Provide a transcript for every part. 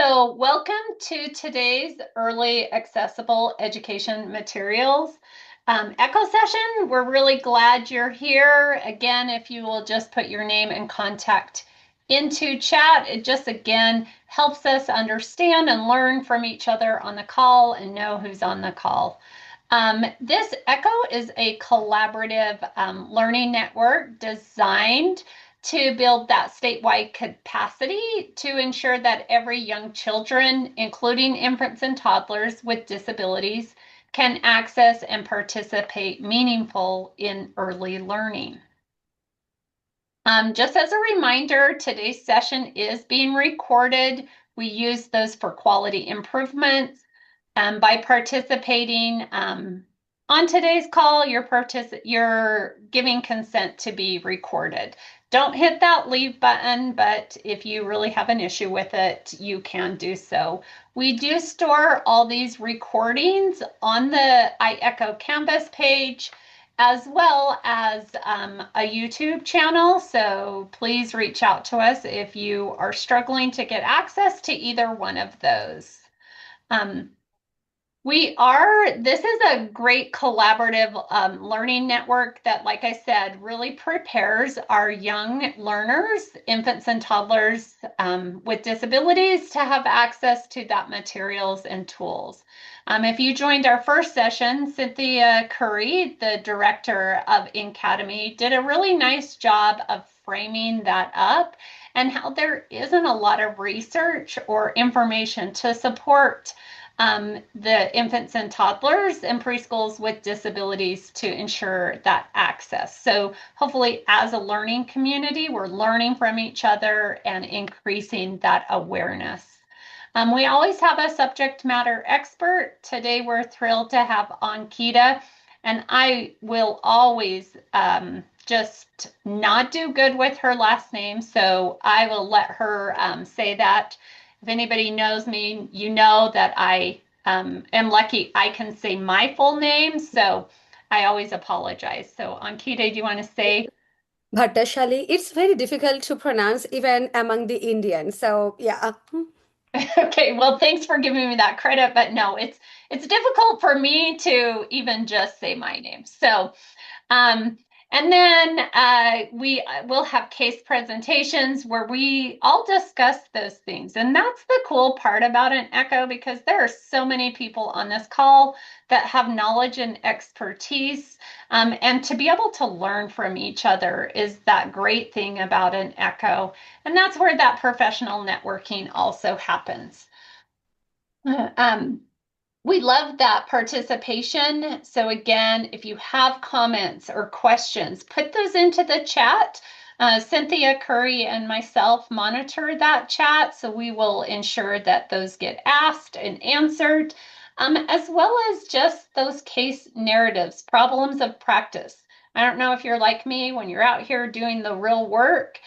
So welcome to today's Early Accessible Education Materials Echo session. We're really glad you're here. Again, if you will just put your name and contact into chat, it just again helps us understand and learn from each other on the call and know who's on the call. This ECHO is a collaborative learning network designed to build that statewide capacity to ensure that every young children, including infants and toddlers with disabilities, can access and participate meaningful in early learning. Just as a reminder, today's session is being recorded. We use those for quality improvements. By participating on today's call, you're giving consent to be recorded. Don't hit that leave button, but if you really have an issue with it, you can do so. We do store all these recordings on the iEcho Canvas page, as well as a YouTube channel. So please reach out to us if you are struggling to get access to either one of those. This is a great collaborative learning network that, like I said, really prepares our young learners, infants and toddlers with disabilities to have access to that materials and tools. If you joined our first session, Cynthia Curry, the director of NCADEMI, did a really nice job of framing that up and how there isn't a lot of research or information to support the infants and toddlers and preschools with disabilities to ensure that access. So hopefully as a learning community, we're learning from each other and increasing that awareness. We always have a subject matter expert. Today we're thrilled to have Ankita, and I will always just not do good with her last name, so I will let her say that. If anybody knows me, you know that I am lucky I can say my full name, so I always apologize. So Ankita, do you want to say? Bhattashali. It's very difficult to pronounce even among the Indians. So yeah. Okay, well, thanks for giving me that credit, but no, it's difficult for me to even just say my name. So um, and then we will have case presentations where we all discuss those things. And that's the cool part about an ECHO, because there are so many people on this call that have knowledge and expertise. And to be able to learn from each other is that great thing about an ECHO. And that's where that professional networking also happens. Um, we love that participation. So again, if you have comments or questions, put those into the chat. Cynthia Curry and myself monitor that chat, so we will ensure that those get asked and answered, as well as just those case narratives, problems of practice. I don't know if you're like me, when you're out here doing the real work,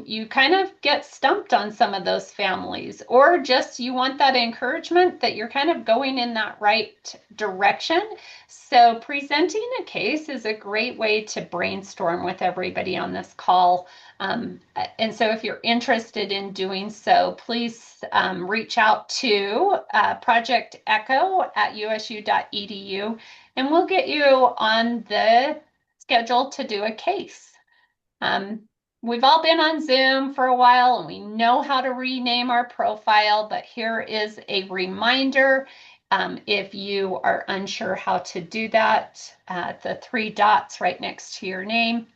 you kind of get stumped on some of those families, or just you want that encouragement that you're kind of going in that right direction. So presenting a case is a great way to brainstorm with everybody on this call. And so if you're interested in doing so, please reach out to Project Echo at usu.edu, and we'll get you on the schedule to do a case. We've all been on Zoom for a while and we know how to rename our profile, but here is a reminder. If you are unsure how to do that, the three dots right next to your name.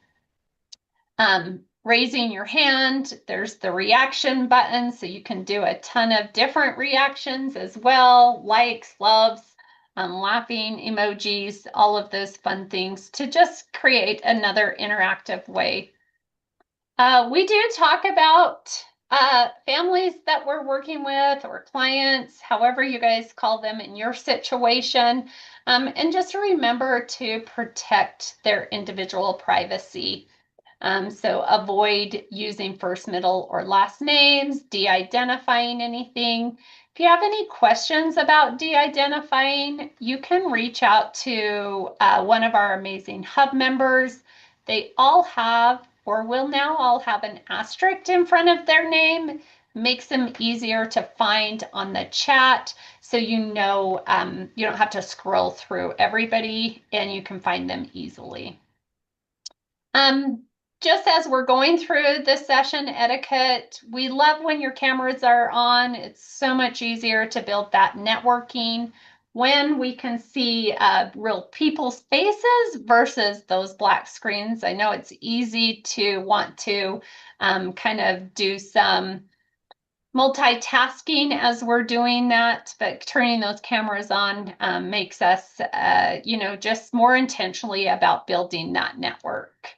Raising your hand, there's the reaction button, so you can do a ton of different reactions as well, likes, loves, laughing emojis, all of those fun things to just create another interactive way. We do talk about families that we're working with, or clients, however you guys call them in your situation. And just remember to protect their individual privacy. So avoid using first, middle, or last names, de-identifying anything. If you have any questions about de-identifying, you can reach out to one of our amazing hub members. They all have, or will now all have, an asterisk in front of their name. makes them easier to find on the chat. So you don't have to scroll through everybody and you can find them easily. Um, just as we're going through this session etiquette, we love when your cameras are on. It's so much easier to build that networking when we can see real people's faces versus those black screens. I know it's easy to want to kind of do some multitasking as we're doing that, but turning those cameras on makes us, just more intentionally about building that network.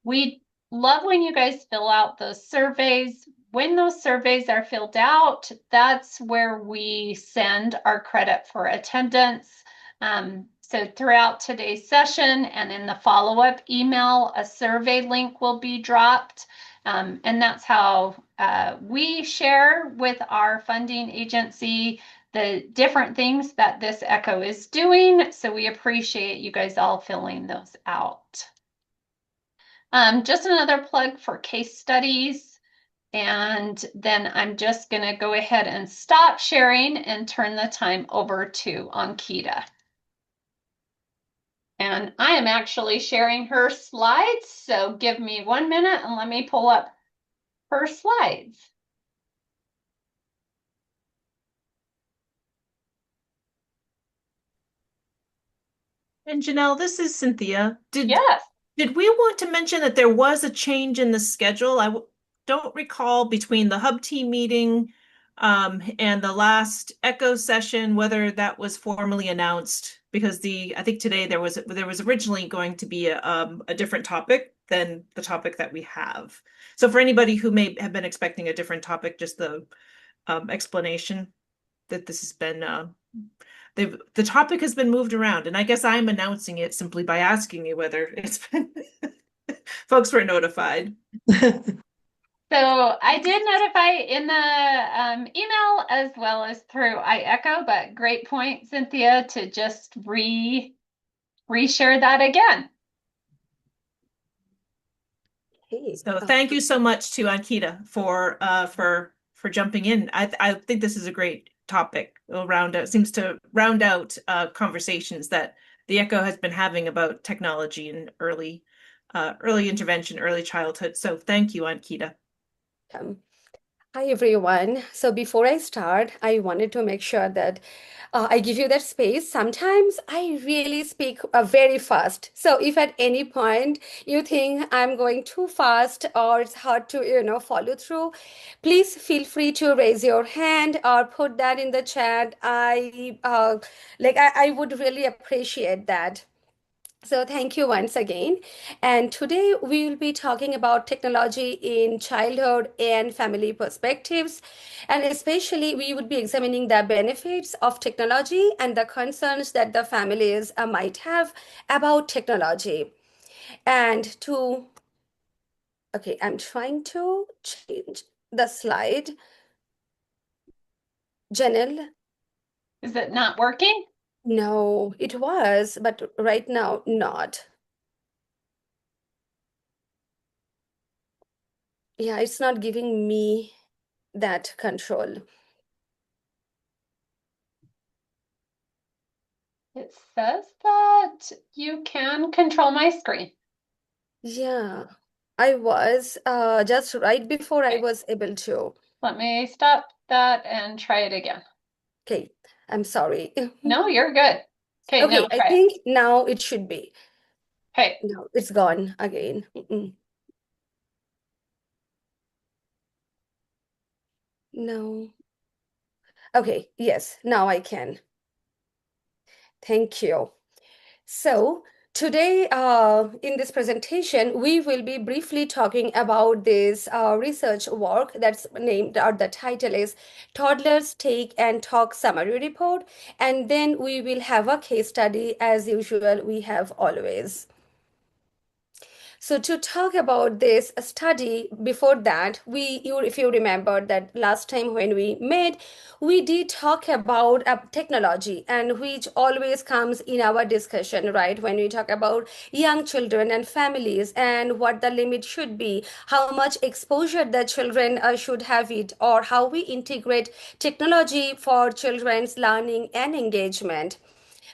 We love when you guys fill out those surveys. When those surveys are filled out, that's where we send our credit for attendance. So throughout today's session and in the follow-up email, a survey link will be dropped. And that's how we share with our funding agency the different things that this ECHO is doing. So we appreciate you guys all filling those out. Just another plug for case studies. And then I'm just going to go ahead and stop sharing and turn the time over to Ankita. And I am actually sharing her slides. So give me 1 minute and let me pull up her slides. And Janelle, this is Cynthia. Yes. Did we want to mention that there was a change in the schedule? Don't recall between the hub team meeting and the last Echo session whether that was formally announced because I think today there was originally going to be a different topic than the topic that we have. So for anybody who may have been expecting a different topic, just the explanation that this has been the topic has been moved around, and I guess I'm announcing it simply by asking you whether it's been folks were notified. So I did notify in the email as well as through iEcho, but great point, Cynthia, to just reshare that again. So thank you so much to Ankita for jumping in. I think this is a great topic. Seems to round out conversations that the Echo has been having about technology and early intervention, early childhood. So thank you, Ankita. Hi everyone. So before I start, I wanted to make sure that I give you that space. Sometimes I really speak very fast. So if at any point you think I'm going too fast or it's hard to, follow through, please feel free to raise your hand or put that in the chat. I would really appreciate that. So thank you once again. And today we will be talking about technology in childhood and family perspectives. And especially we would be examining the benefits of technology and the concerns that the families might have about technology. And okay, I'm trying to change the slide. Janelle, Is it not working? no, it was, but right now not. Yeah, it's not giving me that control. It says that you can control my screen. Yeah, I was just right before I Okay, was able to. let me stop that and try it again. Okay, I'm sorry. No, you're good. Okay, now Okay, I try it. think now it should be. Okay, No, it's gone again. No. Okay, yes, now I can. Thank you. So, today in this presentation, we will be briefly talking about this research work that's named, or the title is Toddlers Take and Talk Summary Report. And then we will have a case study as usual, we have always. So to talk about this study, before that, if you remember that last time when we met, we did talk about technology, and which always comes in our discussion, right? When we talk about young children and families and what the limit should be, how much exposure the children should have it, or how we integrate technology for children's learning and engagement.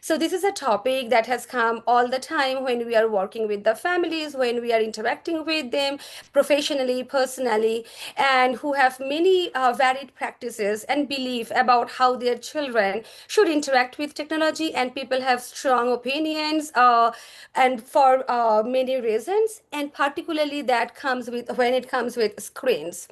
So this is a topic that has come all the time when we are working with the families, when we are interacting with them professionally, personally, and who have many varied practices and belief about how their children should interact with technology. And people have strong opinions, and for many reasons, and particularly that comes with when it comes with screens.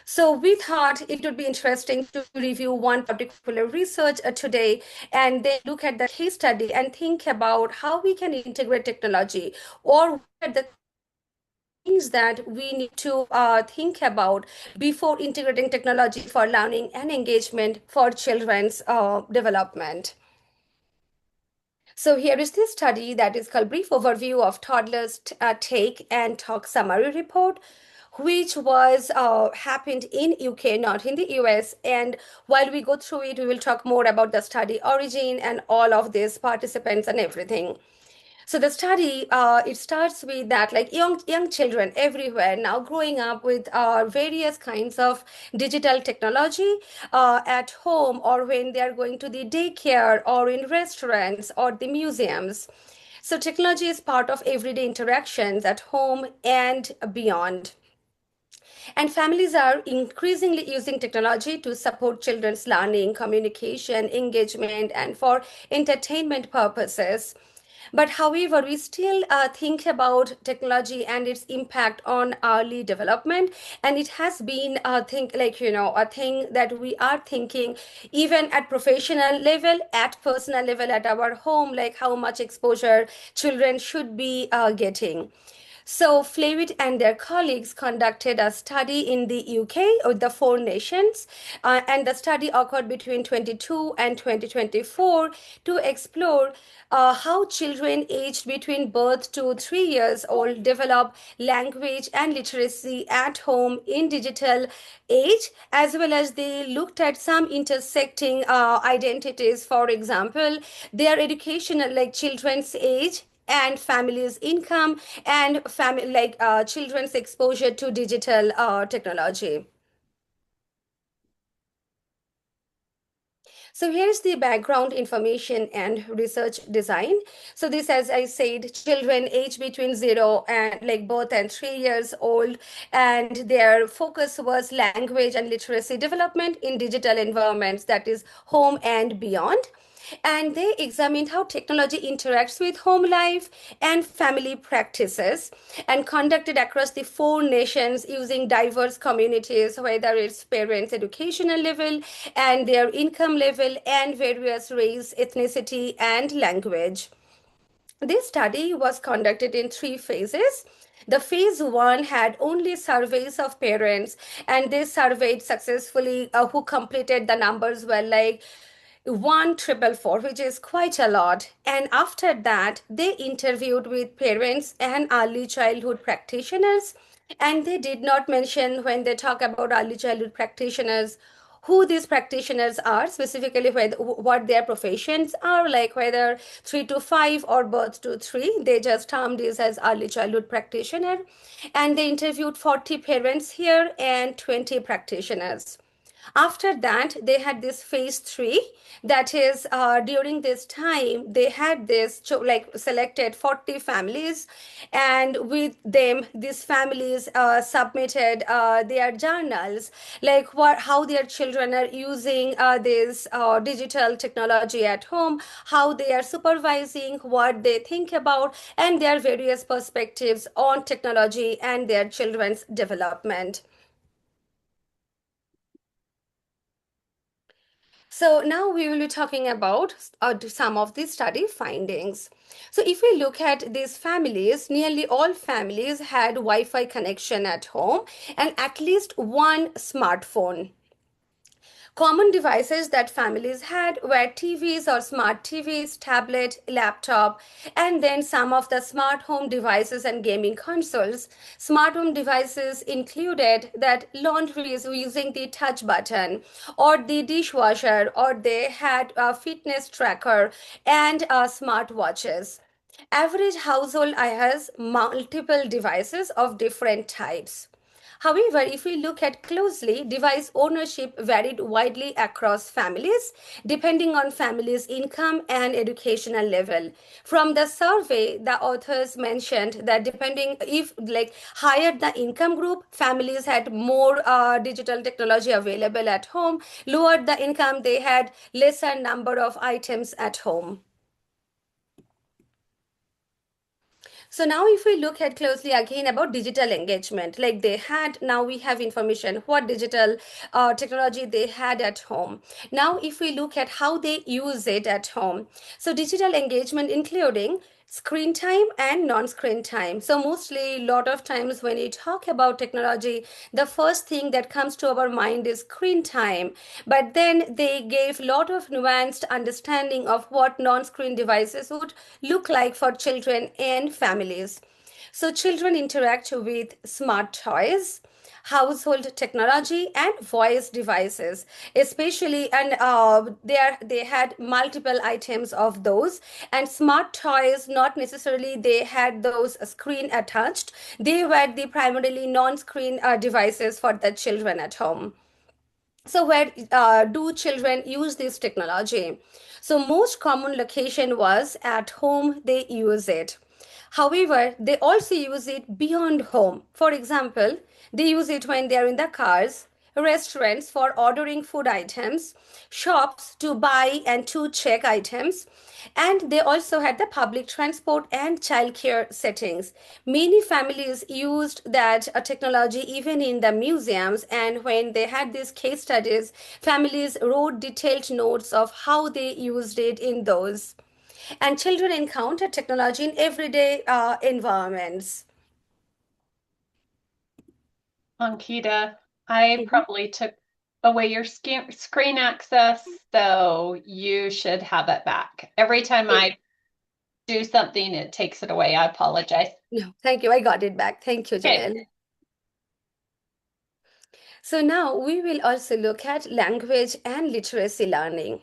So we thought it would be interesting to review one particular research today, and then look at the case study and think about how we can integrate technology, or what are the things that we need to think about before integrating technology for learning and engagement for children's development. So here is this study that is called Brief Overview of Toddlers Take and Talk Summary Report, which was happened in UK, not in the US. And while we go through it, we will talk more about the study origin and all of these participants and everything. So the study, it starts with that, like young children everywhere now growing up with various kinds of digital technology at home, or when they are going to the daycare or in restaurants or the museums. So technology is part of everyday interactions at home and beyond. And families are increasingly using technology to support children's learning, communication, engagement, and for entertainment purposes. But however, we still think about technology and its impact on early development, and it has been a thing, like a thing that we are thinking even at professional level, at personal level, at our home, like how much exposure children should be getting. So, Flavitt and their colleagues conducted a study in the UK with the four nations, and the study occurred between 22 and 2024 to explore how children aged between birth to 3 years old develop language and literacy at home in digital age, as well as they looked at some intersecting identities. For example, their educational, like children's age and families' income, and family, like children's exposure to digital technology. So here's the background information and research design. So this, as I said, children aged between 0 and like birth and 3 years old, and their focus was language and literacy development in digital environments, that is home and beyond. And they examined how technology interacts with home life and family practices, and conducted across the four nations using diverse communities, whether it's parents' educational level and their income level and various race, ethnicity, and language. This study was conducted in three phases. The phase one had only surveys of parents, and they surveyed successfully, who completed the numbers were like 1,444, which is quite a lot. And after that, they interviewed with parents and early childhood practitioners. And they did not mention, when they talk about early childhood practitioners, who these practitioners are, specifically whether, what their professions are, like whether 3 to 5 or birth to 3. They just termed this as early childhood practitioner. And they interviewed 40 parents here and 20 practitioners. After that, they had this phase three. That is, during this time, they had this like selected 40 families, and with them, these families submitted their journals, like how their children are using this digital technology at home, how they are supervising, what they think about, and their various perspectives on technology and their children's development. So now we will be talking about some of the study findings. So if we look at these families, nearly all families had Wi-Fi connection at home and at least one smartphone. Common devices that families had were TVs or smart TVs, tablet, laptop, and then some of the smart home devices and gaming consoles. Smart home devices included that laundry is using the touch button, or the dishwasher, or they had a fitness tracker and smart watches. Average household has multiple devices of different types. However, if we look at closely, device ownership varied widely across families, depending on families' income and educational level. From the survey, the authors mentioned that depending if like higher the income group, families had more digital technology available at home. Lower the income, they had lesser number of items at home. So now if we look at closely again about digital engagement, like they had, now we have information what digital technology they had at home. Now if we look at how they use it at home, so digital engagement including screen time and non-screen time. So mostly a lot of times when you talk about technology, the first thing that comes to our mind is screen time, but then they gave a lot of nuanced understanding of what non-screen devices would look like for children and families. So children interact with smart toys, household technology, and voice devices, especially, and they had multiple items of those. And smart toys, not necessarily they had those screen attached, they were the primarily non-screen devices for the children at home. So where do children use this technology? So most common location was at home, they use it. However, they also use it beyond home. For example, they use it when they are in the cars, restaurants for ordering food items, shops to buy and to check items, and they also had the public transport and childcare settings. Many families used that technology even in the museums, and when they had these case studies, families wrote detailed notes of how they used it in those. And children encounter technology in everyday environments. Ankita, I Mhm. probably took away your screen access, so you should have it back. Every time Eh, I do something, it takes it away. I apologize. No, thank you. I got it back. Thank you, Okay. Janelle. So now we will also look at language and literacy learning.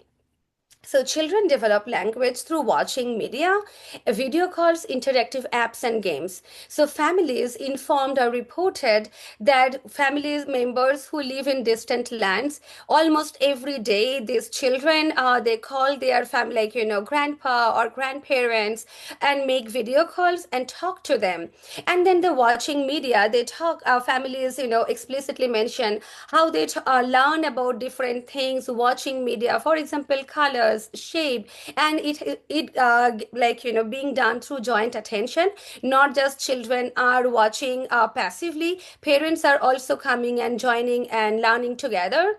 So, children develop language through watching media, video calls, interactive apps, and games. So, families informed or reported that family members who live in distant lands, almost every day, these children, they call their family, like, grandpa or grandparents, and make video calls and talk to them. And then the watching media, they talk, families, explicitly mention how they learn about different things watching media, for example colors, shape, and being done through joint attention. Not just children are watching passively, parents are also coming and joining and learning together.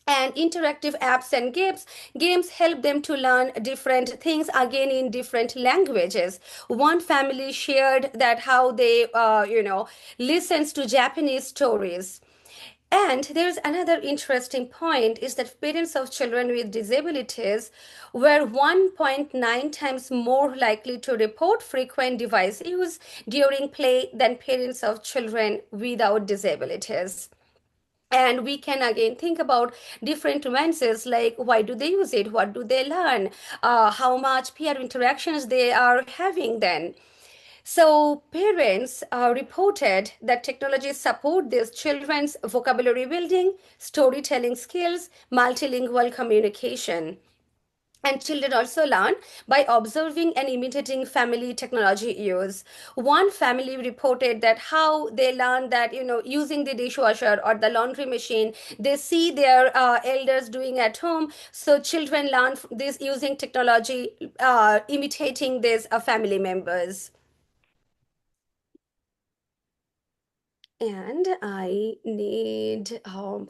And interactive apps and games help them to learn different things again in different languages. One family shared that how they listens to Japanese stories. And there's another interesting point is that parents of children with disabilities were 1.9 times more likely to report frequent device use during play than parents of children without disabilities. And we can again think about different nuances like why do they use it, what do they learn, how much peer interactions they are having then. So, parents reported that technology support these children's vocabulary building, storytelling skills, multilingual communication. And children also learn by observing and imitating family technology use. One family reported that how they learn that, using the dishwasher or the laundry machine, they see their elders doing at home. So children learn this using technology, imitating these family members. And I need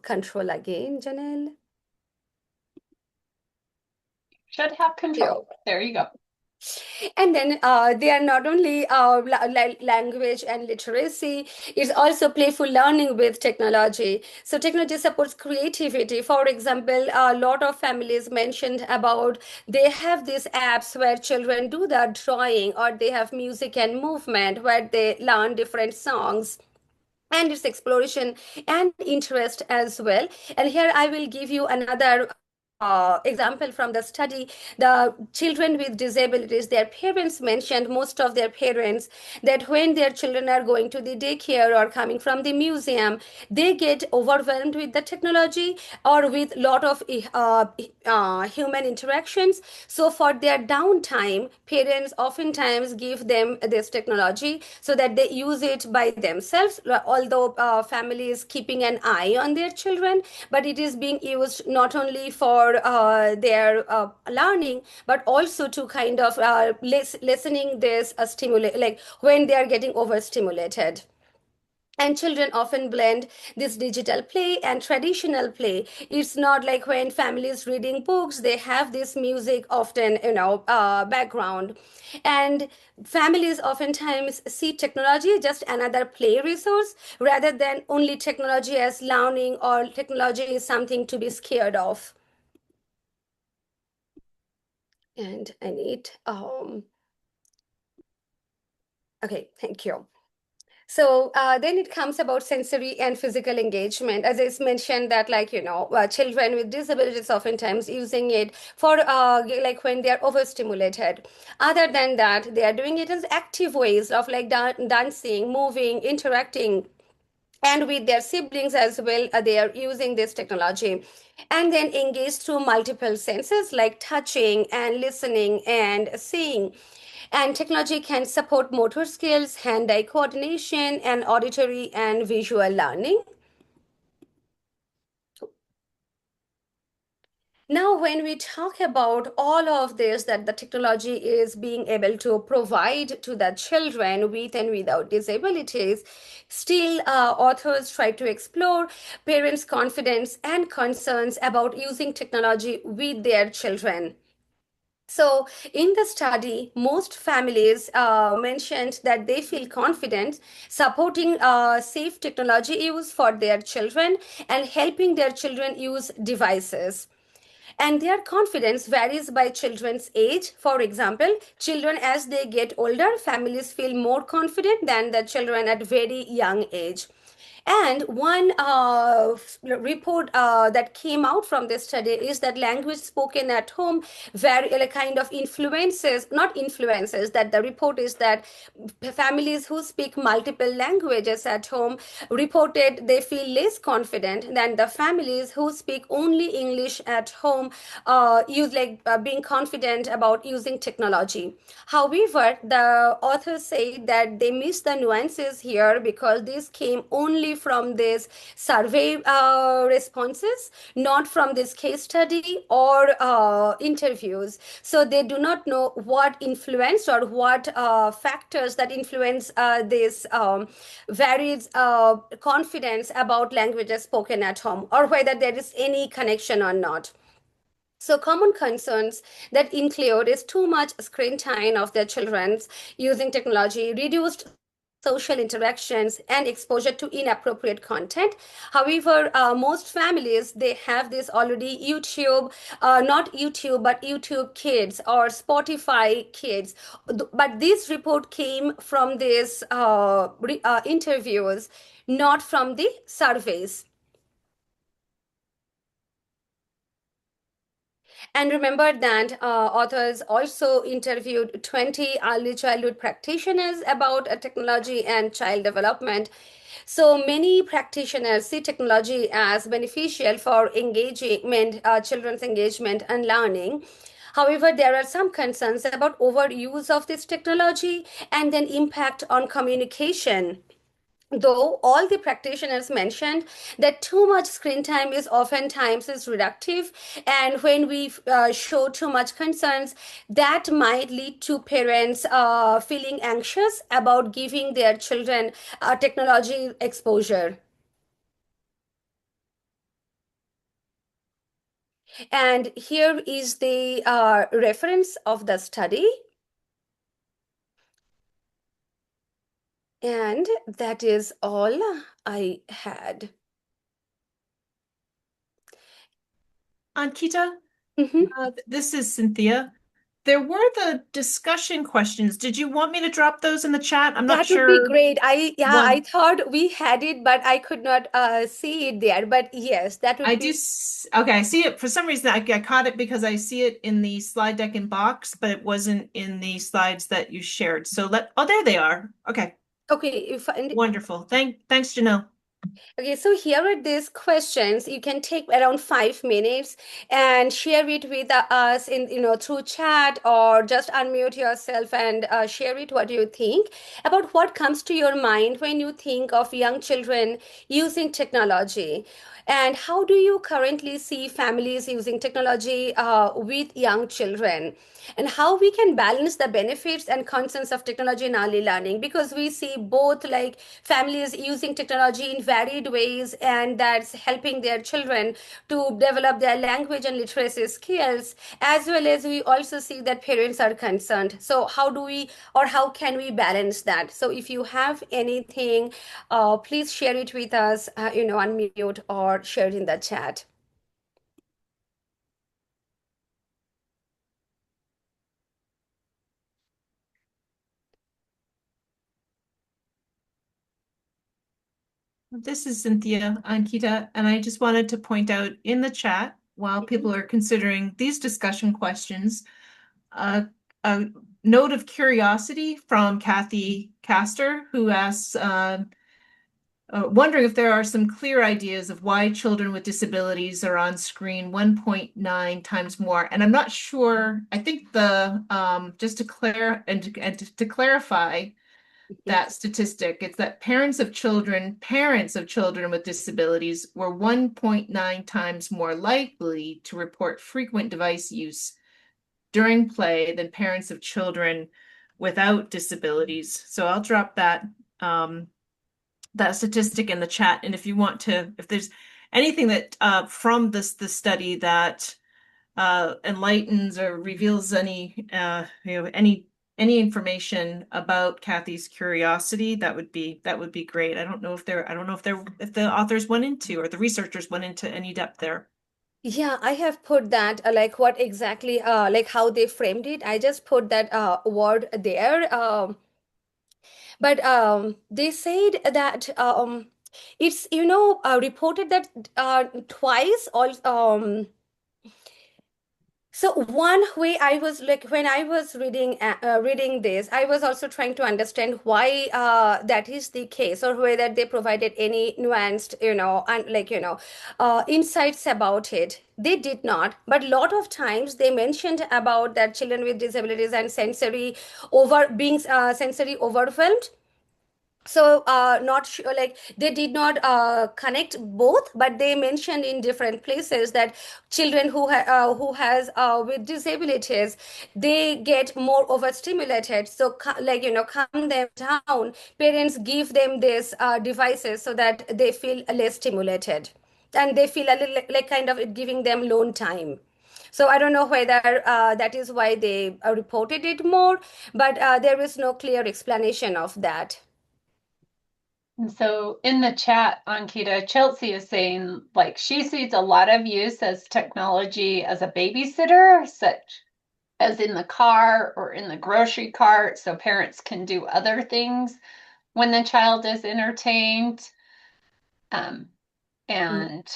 control again, Janelle. Should have Yeah. control. There you go. And then they are not only language and literacy, it's also playful learning with technology. So technology supports creativity. For example, a lot of families mentioned about they have these apps where children do the drawing, or they have music and movement where they learn different songs and its exploration and interest as well. And here I will give you another example from the study. The children with disabilities, their parents mentioned, most of their parents, that when their children are going to the daycare or coming from the museum, they get overwhelmed with the technology or with lot of human interactions. So for their downtime, parents oftentimes give them this technology so that they use it by themselves, although family is keeping an eye on their children, but it is being used not only for their learning, but also to kind of listening this stimulate, like when they are getting overstimulated. And children often blend this digital play and traditional play. It's not like when families reading books, they have this music often, background. And families oftentimes see technology just another play resource rather than only technology as learning, or technology is something to be scared of. And I need, okay, thank you. So then it comes about sensory and physical engagement. As I mentioned that, like, children with disabilities oftentimes using it for like when they are overstimulated. Other than that, they are doing it as active ways of like dancing, moving, interacting, and with their siblings as well. They are using this technology. And then engage through multiple senses like touching and listening and seeing. And technology can support motor skills, hand-eye coordination, and auditory and visual learning. Now, when we talk about all of this that the technology is being able to provide to the children with and without disabilities, still authors try to explore parents' confidence and concerns about using technology with their children. So, in the study, most families mentioned that they feel confident supporting safe technology use for their children and helping their children use devices. And their confidence varies by children's age. For example, children as they get older, families feel more confident than the children at very young age. And one report that came out from this study is that language spoken at home very like, kind of influences, not influences, that the report is that families who speak multiple languages at home reported they feel less confident than the families who speak only English at home, use like being confident about using technology. However, the authors say that they miss the nuances here because this came only from this survey responses, not from this case study or interviews. So they do not know what influenced or what factors that influence this varied confidence about languages spoken at home, or whether there is any connection or not. So common concerns that include is too much screen time of their children's using technology, reduced social interactions, and exposure to inappropriate content. However, most families, they have this already YouTube, not YouTube, but YouTube Kids or Spotify Kids. But this report came from these interviews, not from the surveys. And remember that authors also interviewed 20 early childhood practitioners about technology and child development. So many practitioners see technology as beneficial for engagement, children's engagement and learning. However, there are some concerns about overuse of this technology and then impact on communication. Though all the practitioners mentioned that too much screen time is oftentimes is reductive, and when we show too much concerns, that might lead to parents feeling anxious about giving their children technology exposure. And here is the reference of the study. And that is all I had. Ankita, Mhm. this is Cynthia. There were the discussion questions. Did you want me to drop those in the chat? I'm not That would be sure great. what I thought we had it, but I could not see it there. But yes, that I would do. be Okay, I see it. For some reason, I caught it because I see it in the slide deck in box, but it wasn't in the slides that you shared. So oh, there they are. Okay, okay. If and wonderful. Thanks, Janelle. Okay, so here are these questions. You can take around 5 minutes and share it with us in, through chat, or just unmute yourself and share it what you think about what comes to your mind when you think of young children using technology. And how do you currently see families using technology with young children? And how we can balance the benefits and concerns of technology in early learning, because we see both like families using technology in varied ways, and that's helping their children to develop their language and literacy skills, as well as we also see that parents are concerned. So how do we, or how can we balance that? So if you have anything, please share it with us, unmute or share it in the chat. This is Cynthia, Ankita, and I just wanted to point out in the chat, while people are considering these discussion questions, a note of curiosity from Kathy Castor, who asks, wondering if there are some clear ideas of why children with disabilities are on screen 1.9 times more. And I'm not sure, I think just to clarify that statistic, it's that parents of children with disabilities were 1.9 times more likely to report frequent device use during play than parents of children without disabilities. So I'll drop that statistic in the chat. And if you want to, if there's anything that from the study that enlightens or reveals any information about Kathy's curiosity, that would be great. I don't know if the authors went into, or the researchers went into any depth there. Yeah, I have put that like what exactly like how they framed it. I just put that word there. But they said that it's reported that twice all so one way I was like, when I was reading this, I was also trying to understand why that is the case, or whether they provided any nuanced, insights about it. They did not, but a lot of times they mentioned about that children with disabilities and sensory overwhelmed. So not sure, like they did not connect both, but they mentioned in different places that children who has with disabilities, they get more overstimulated. So calm them down. Parents give them these devices so that they feel less stimulated, and they feel a little like kind of giving them alone time. So I don't know whether that is why they reported it more, but there is no clear explanation of that. And so in the chat, Ankita, Chelsea is saying like she sees a lot of use as technology as a babysitter, such as in the car or in the grocery cart, so parents can do other things when the child is entertained. Um, and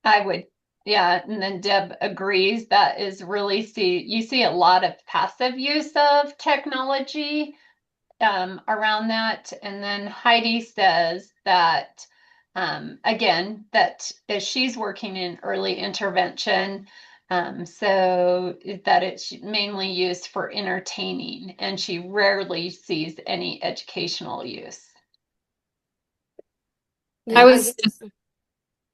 I would, yeah, and then Deb agrees that is really you see a lot of passive use of technology around that. And then Heidi says that, again, that as she's working in early intervention, so that it's mainly used for entertaining, and she rarely sees any educational use. Yeah, I I was guess.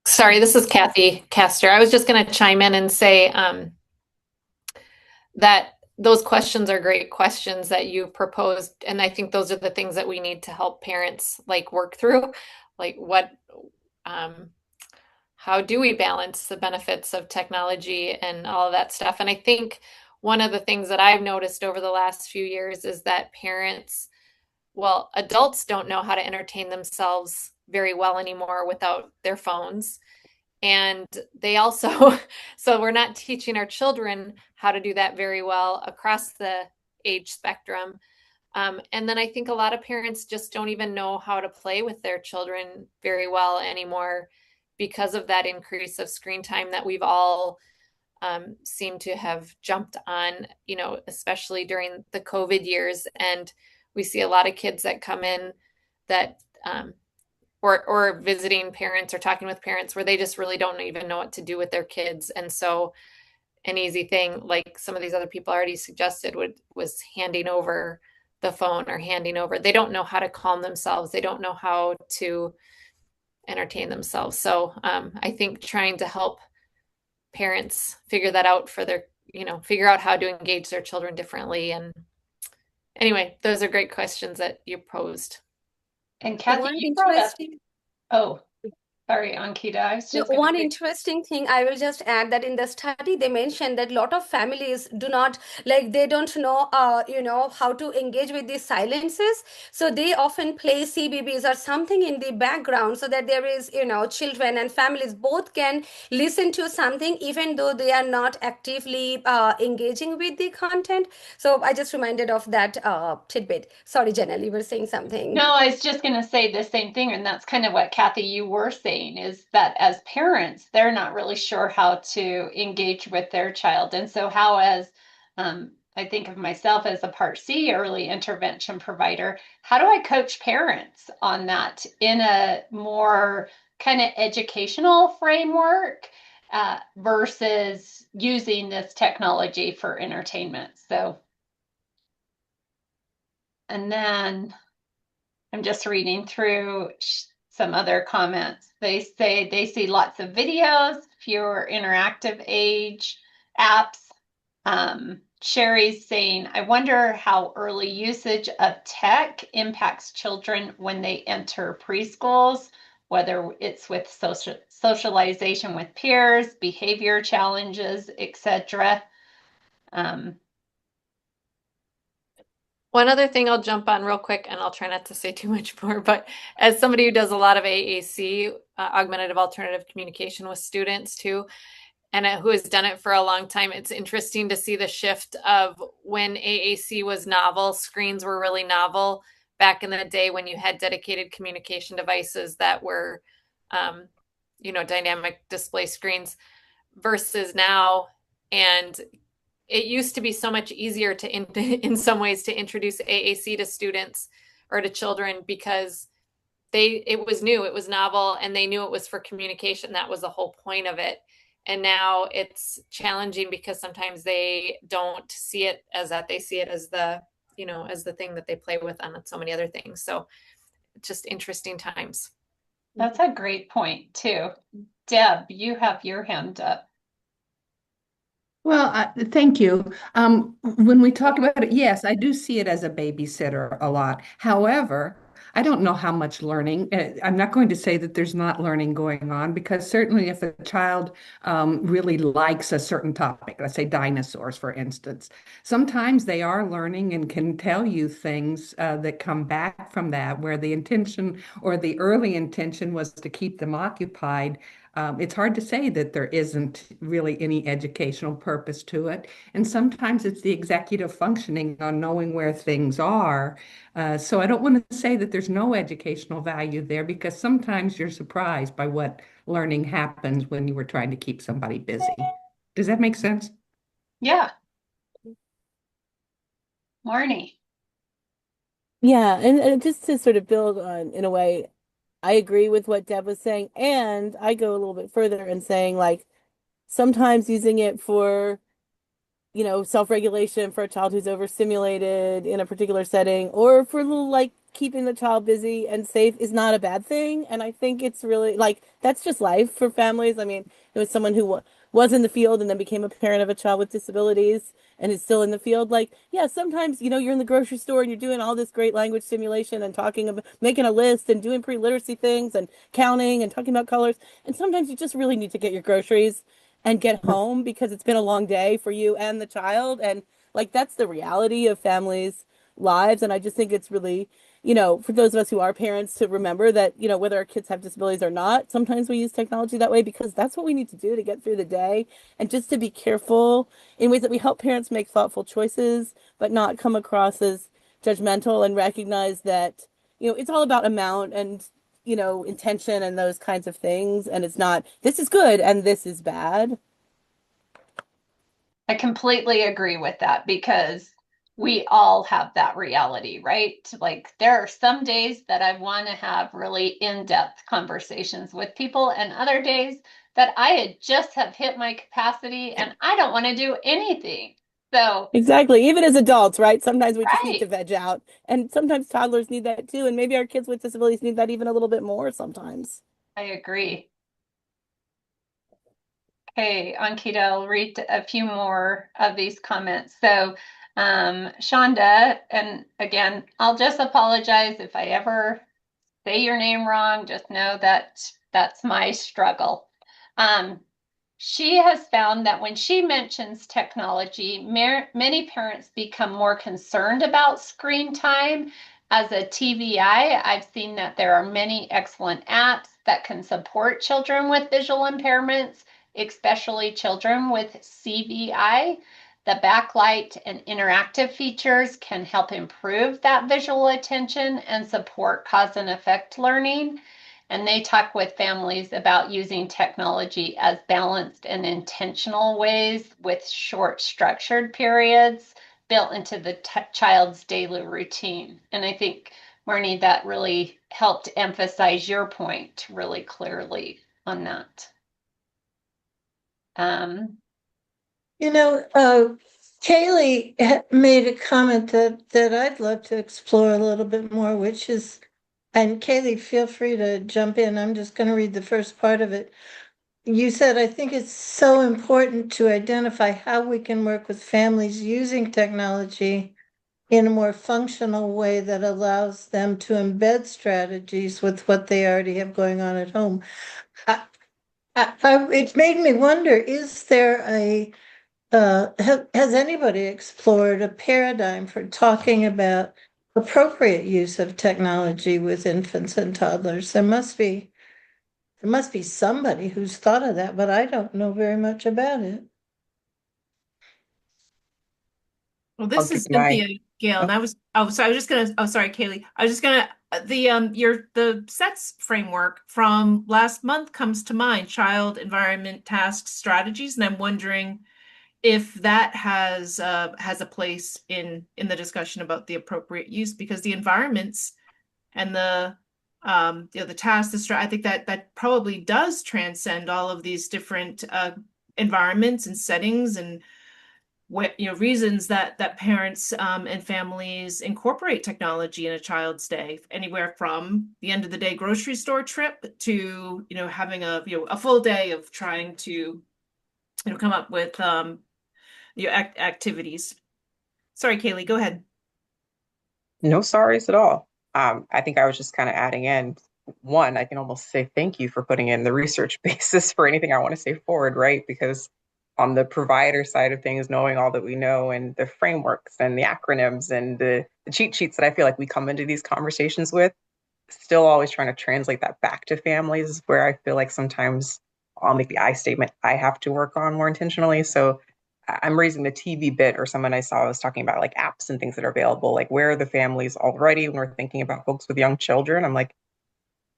sorry, this is Kathy Castor. I was just going to chime in and say that those questions are great questions that you proposed. And I think those are the things that we need to help parents like work through. Like um, how do we balance the benefits of technology and all of that stuff? And I think one of the things that I've noticed over the last few years is that parents well, adults don't know how to entertain themselves very well anymore without their phones. And they also, so we're not teaching our children how to do that very well across the age spectrum. And then I think a lot of parents just don't even know how to play with their children very well anymore because of that increase of screen time that we've all seem to have jumped on, especially during the COVID years. And we see a lot of kids that come in that, or visiting parents or talking with parents where they just really don't even know what to do with their kids. And so an easy thing, like some of these other people already suggested, was handing over the phone or handing over. They don't know how to calm themselves. They don't know how to entertain themselves. So I think trying to help parents figure that out for their, figure out how to engage their children differently. And anyway, those are great questions that you posed. And Kathy, One you brought up, interesting oh, sorry, Ankita, I was No, just going one to say, interesting thing I will just add that in the study they mentioned that a lot of families do not like they don't know how to engage with these silences. So they often play CBBS or something in the background so that there is children and families both can listen to something even though they are not actively engaging with the content. So I just reminded of that tidbit. Sorry, Janelle, you were saying something. no, I was just going to say the same thing. And that's kind of what Kathy, you were saying is that as parents, they're not really sure how to engage with their child. And so, how, as I think of myself as a Part C early intervention provider, how do I coach parents on that in a more kind of educational framework versus using this technology for entertainment? So, and then I'm just reading through some other comments. They say they see lots of videos, fewer interactive age apps. Sherry's saying, I wonder how early usage of tech impacts children when they enter preschools, whether it's with socialization with peers, behavior challenges, etc. One other thing I'll jump on real quick, and I'll try not to say too much more, but as somebody who does a lot of AAC, augmentative alternative communication with students too, and who has done it for a long time, it's interesting to see the shift of when AAC was novel, screens were really novel back in the day when you had dedicated communication devices that were, dynamic display screens versus now. And it used to be so much easier to in some ways to introduce AAC to students or to children because it was new, it was novel, and they knew it was for communication. That was the whole point of it. And now it's challenging because sometimes they don't see it as that. They see it as as the thing that they play with on so many other things. So just interesting times. That's a great point too. Deb, you have your hand up. Well, thank you. When we talk about it, yes, I do see it as a babysitter a lot. However, I don't know how much learning. I'm not going to say that there's not learning going on because certainly if a child really likes a certain topic, let's say dinosaurs, for instance, sometimes they are learning and can tell you things that come back from that where the intention or the early intention was to keep them occupied. It's hard to say that there isn't really any educational purpose to it. And sometimes it's the executive functioning on knowing where things are. So I don't want to say that there's no educational value there because sometimes you're surprised by what learning happens when you were trying to keep somebody busy. Does that make sense? Yeah. Marnie. Yeah, and just to sort of build on, in a way, I agree with what Deb was saying, and I go a little bit further in saying like sometimes using it for, self-regulation for a child who's overstimulated in a particular setting, or for a little like keeping the child busy and safe is not a bad thing. And I think it's really like that's just life for families. I mean, it was someone who was in the field and then became a parent of a child with disabilities and is still in the field. Like, yeah, sometimes, you're in the grocery store and you're doing all this great language stimulation and talking about making a list and doing pre-literacy things and counting and talking about colors. And sometimes you just really need to get your groceries and get home because it's been a long day for you and the child. And like, that's the reality of families' lives. And I just think it's really for those of us who are parents to remember that, whether our kids have disabilities or not, sometimes we use technology that way because that's what we need to do to get through the day, and just to be careful in ways that we help parents make thoughtful choices, but not come across as judgmental, and recognize that, it's all about amount and, intention and those kinds of things. And it's not, this is good and this is bad. I completely agree with that because we all have that reality, right? Like there are some days that I want to have really in-depth conversations with people, and other days that I just have hit my capacity and I don't want to do anything. So, Exactly. Even as adults, right? Sometimes we just need to right, veg out. And sometimes toddlers need that too. And maybe our kids with disabilities need that even a little bit more sometimes. I agree. Okay, Ankita, I'll read a few more of these comments. So, Shonda, and again, I'll just apologize if I ever say your name wrong. Just know that that's my struggle. Um, she has found that when she mentions technology, many parents become more concerned about screen time. As a TVI, I've seen that there are many excellent apps that can support children with visual impairments, especially children with CVI. The backlight and interactive features can help improve that visual attention and support cause and effect learning. And they talk with families about using technology as balanced and intentional ways with short structured periods built into the child's daily routine. And I think, Marnie, that really helped emphasize your point really clearly on that. Kaylee made a comment that I'd love to explore a little bit more, which is, and Kaylee, feel free to jump in. I'm just going to read the first part of it. You said, I think it's so important to identify how we can work with families using technology in a more functional way that allows them to embed strategies with what they already have going on at home. It made me wonder, is there has anybody explored a paradigm for talking about appropriate use of technology with infants and toddlers? There must be somebody who's thought of that, but I don't know very much about it. Well, I'll this give is my Cynthia Gale, oh, and I was just gonna, sorry, Kaylee. I was just gonna, the SETS framework from last month comes to mind, Child Environment Task Strategies, and I'm wondering if that has a place in the discussion about the appropriate use, because the environments and the tasks, I think that probably does transcend all of these different environments and settings and reasons that parents and families incorporate technology in a child's day, anywhere from the end of the day grocery store trip to having a full day of trying to come up with activities. Sorry, Kaylee, go ahead. no sorries at all. I think I was just kind of adding in one, I can almost say thank you for putting in the research basis for anything I want to say forward, right? Because on the provider side of things, knowing all that we know and the frameworks and the acronyms and the cheat sheets that I feel like we come into these conversations with, still always trying to translate that back to families is where I feel like sometimes I'll make the I statement I have to work on more intentionally. So I'm raising the TV bit, or someone I saw was talking about like apps and things that are available. Like, where are the families already when we're thinking about folks with young children? I'm like,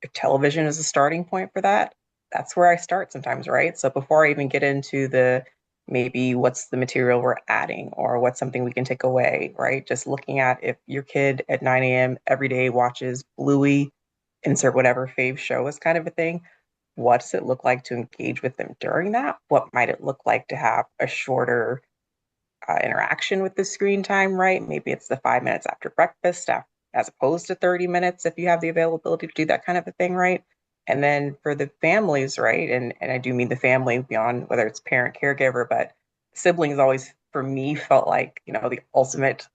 if television is a starting point for that, that's where I start sometimes, right? So before I even get into the maybe what's the material we're adding or what's something we can take away, right? Just looking at if your kid at 9 a.m. every day watches Bluey, insert whatever fave show is kind of a thing. What does it look like to engage with them during that? What might it look like to have a shorter interaction with the screen time, right? Maybe it's the 5 minutes after breakfast, as opposed to 30 minutes if you have the availability to do that kind of a thing, right? And then for the families, right? And I do mean the family beyond whether it's parent, caregiver, but siblings always, for me, felt like, the ultimate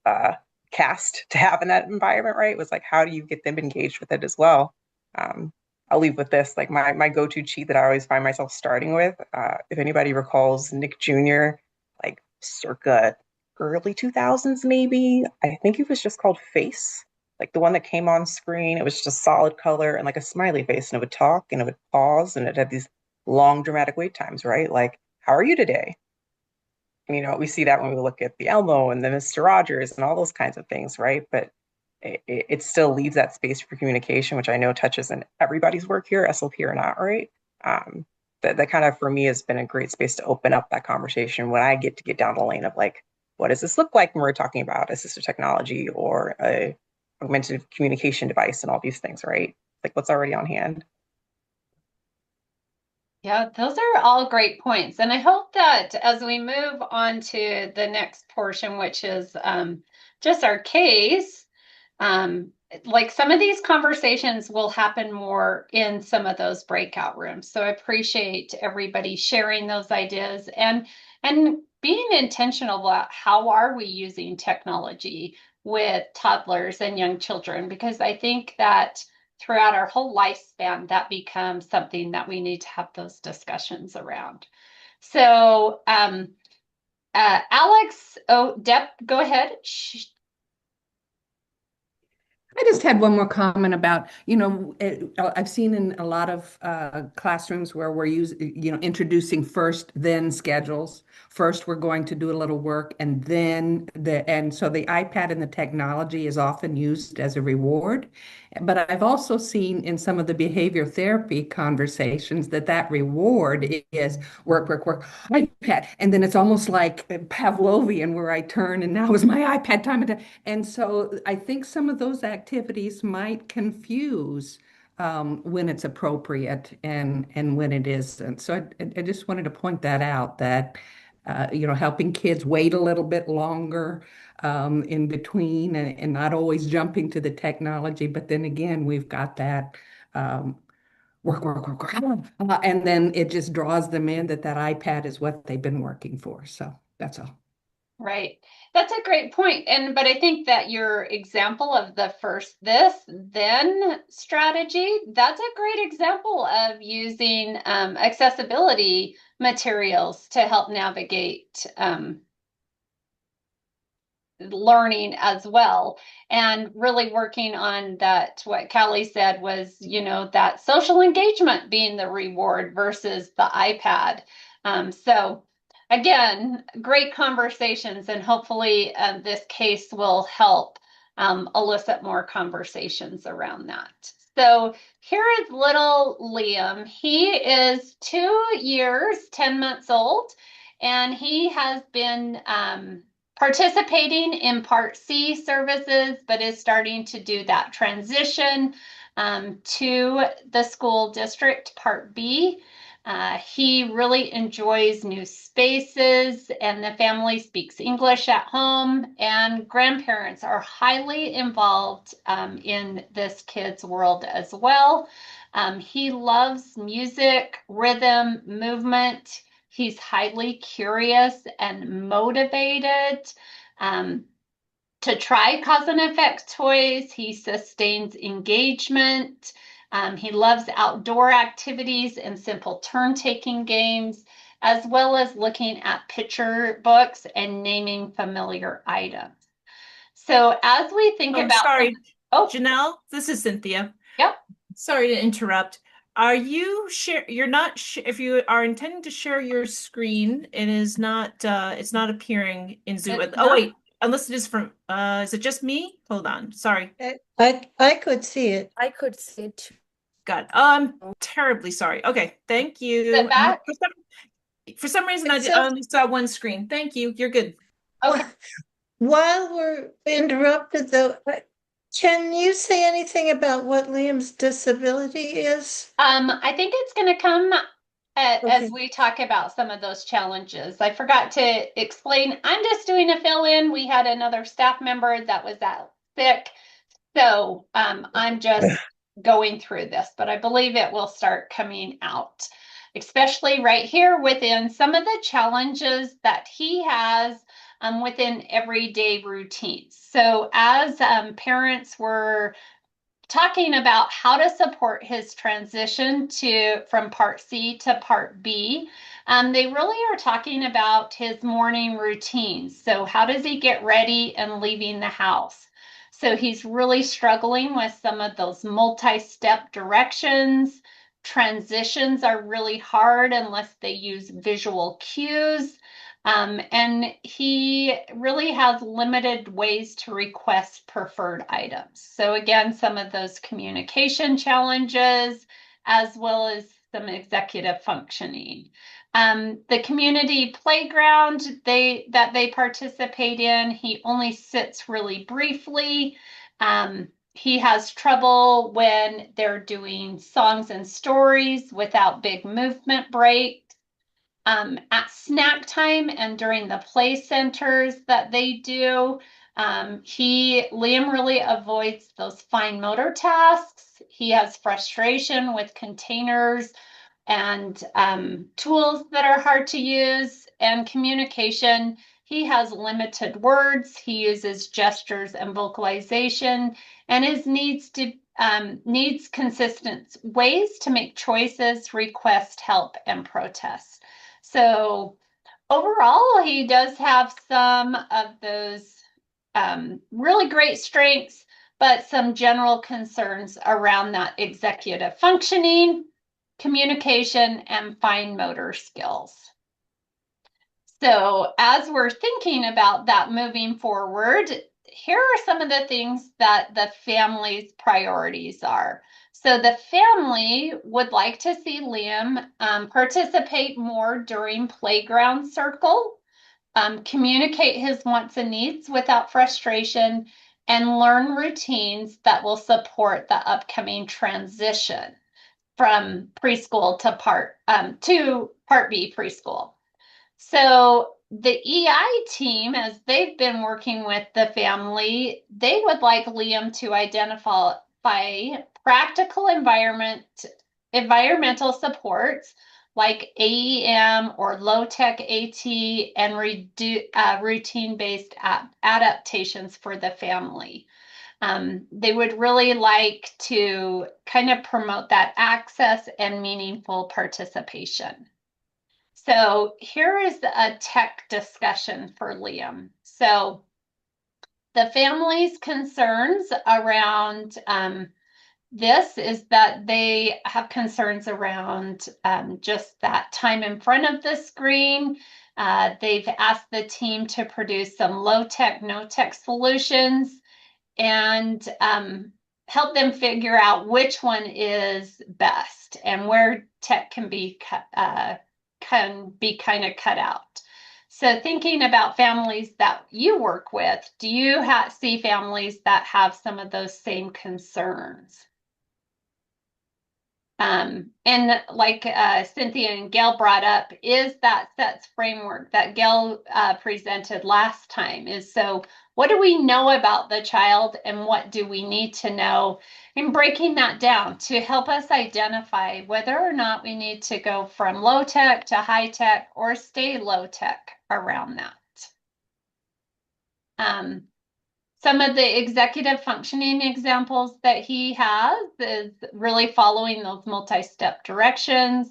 cast to have in that environment, right? Was like, how do you get them engaged with it as well? I'll leave with this, like my go-to cheat that I always find myself starting with. If anybody recalls Nick Jr., like circa early 2000s, maybe. I think it was just called Face. Like the one that came on screen, it was just a solid color and like a smiley face, and it would talk and it would pause and it had these long dramatic wait times, right? Like, how are you today? And, we see that when we look at the Elmo and the Mr. Rogers and all those kinds of things, right? But it still leaves that space for communication, which I know touches in everybody's work here, SLP or not, right? That kind of for me has been a great space to open up that conversation when I get to get down the lane of like, what does this look like when we're talking about assistive technology or a augmented communication device and all these things, right? Like what's already on hand. Yeah, those are all great points. And I hope that as we move on to the next portion, which is just our case, like some of these conversations will happen more in some of those breakout rooms. So I appreciate everybody sharing those ideas and being intentional about how are we using technology with toddlers and young children, because I think that throughout our whole lifespan, that becomes something that we need to have those discussions around. So, Alex, Deb, go ahead. I just had one more comment about, I've seen in a lot of classrooms where we're introducing first, then schedules. First, we're going to do a little work, and so the iPad and the technology is often used as a reward. But I've also seen in some of the behavior therapy conversations that reward is work, work, work, iPad, and then it's almost like Pavlovian, where I turn and now is my iPad time. And so I think some of those activities might confuse when it's appropriate and when it isn't. So I just wanted to point that out that, helping kids wait a little bit longer in between and not always jumping to the technology. But then again, we've got that work, work, work, work. And then it just draws them in that iPad is what they've been working for. So that's all. Right. That's a great point. But I think that your example of the first this, then strategy, that's a great example of using accessibility materials to help navigate learning as well, and really working on that. What Callie said was, that social engagement being the reward versus the iPad. So again, great conversations, and hopefully this case will help elicit more conversations around that. So here is little Liam. He is 2 years, 10 months old, and he has been participating in Part C services, but is starting to do that transition to the school district Part B. He really enjoys new spaces, and the family speaks English at home, and grandparents are highly involved in this kid's world as well. He loves music, rhythm, movement. He's highly curious and motivated to try cause and effect toys. He sustains engagement. He loves outdoor activities and simple turn-taking games, as well as looking at picture books and naming familiar items. So as we think about— sorry, Oh, Janelle, this is Cynthia. Yep. Sorry to interrupt. Are you you're not if you are intending to share your screen, it is not it's not appearing in Zoom. Oh wait, unless it is from is it just me? Hold on. Sorry. I could see it. I could see it too. God, I'm terribly sorry. Okay, thank you. For some reason, I only saw one screen. Thank you. You're good. Okay. While we're interrupted, though, can you say anything about what Liam's disability is? I think it's going to come as we talk about some of those challenges. I forgot to explain. I'm just doing a fill-in. We had another staff member that was out sick, so I'm just going through this, but I believe it will start coming out, especially right here within some of the challenges that he has within everyday routines. So as parents were talking about how to support his transition from Part C to Part B, they really are talking about his morning routines. So how does he get ready and leaving the house? So he's really struggling with some of those multi-step directions. Transitions are really hard unless they use visual cues. And he really has limited ways to request preferred items. So again, some of those communication challenges, as well as some executive functioning. The community playground that they participate in, he only sits really briefly. He has trouble when they're doing songs and stories without big movement breaks. At snack time and during the play centers that they do, Liam really avoids those fine motor tasks. He has frustration with containers and tools that are hard to use, and communication. He has limited words. He uses gestures and vocalization, and his needs consistent ways to make choices, request help, and protest. So overall, he does have some of those really great strengths, but some general concerns around that executive functioning, communication, and fine motor skills. So as we're thinking about that moving forward, here are some of the things that the family's priorities are. So the family would like to see Liam participate more during playground circle, communicate his wants and needs without frustration, and learn routines that will support the upcoming transition from preschool to Part B preschool. So the EI team, as they've been working with the family, they would like Liam to identify practical environmental supports like AEM or low-tech AT and routine-based adaptations for the family. They would really like to kind of promote that access and meaningful participation. So here is a tech discussion for Liam. So the family's concerns around this is that they have concerns around just that time in front of the screen. They've asked the team to produce some low-tech, no-tech solutions and help them figure out which one is best and where tech can be kind of cut out. So thinking about families that you work with, do you see families that have some of those same concerns? And like Cynthia and Gail brought up, is that SETS framework that Gail presented last time. So what do we know about the child and what do we need to know? And breaking that down to help us identify whether or not we need to go from low tech to high tech or stay low tech around that. Some of the executive functioning examples that he has is really following those multi-step directions,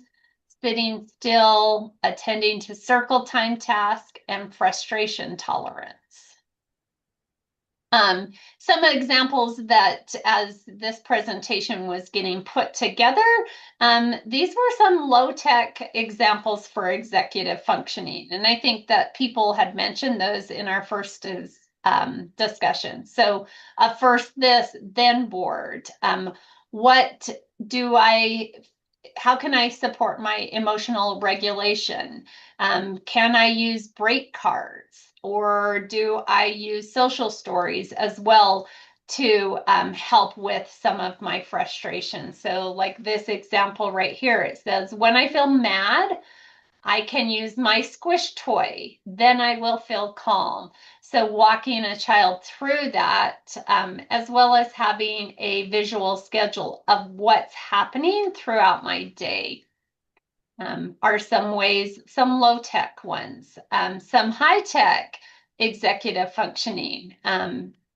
sitting still, attending to circle time task, and frustration tolerance. Some examples that as this presentation was getting put together, these were some low-tech examples for executive functioning. And I think that people had mentioned those in our first discussion. So first this, then board. How can I support my emotional regulation? Can I use break cards? Or do I use social stories as well to help with some of my frustration? So like this example right here, it says, when I feel mad, I can use my squish toy, then I will feel calm. So walking a child through that, as well as having a visual schedule of what's happening throughout my day. Are some ways, some low-tech ones, some high-tech executive functioning,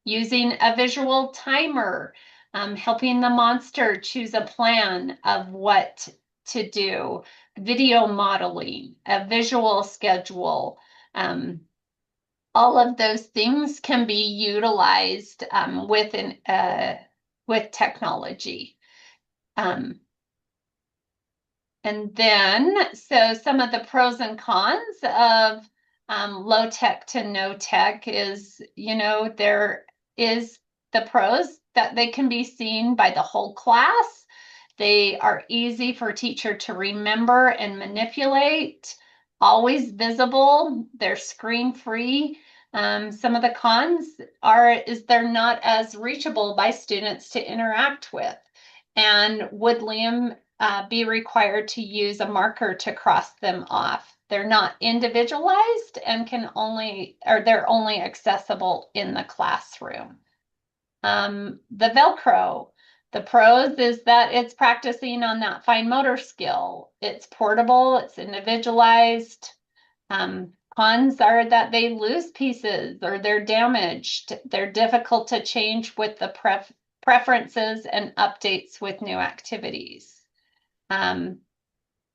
using a visual timer, helping the monster choose a plan of what to do, video modeling, a visual schedule, all of those things can be utilized with technology. And then, so some of the pros and cons of low tech to no tech is, there is the pros that they can be seen by the whole class. They are easy for teacher to remember and manipulate, always visible, they're screen free. Some of the cons is they're not as reachable by students to interact with. And would Liam be required to use a marker to cross them off? They're not individualized and they're only accessible in the classroom. The Velcro, the pros is that it's practicing on that fine motor skill. It's portable, it's individualized. Cons are that they lose pieces or they're damaged. They're difficult to change with the preferences and updates with new activities. So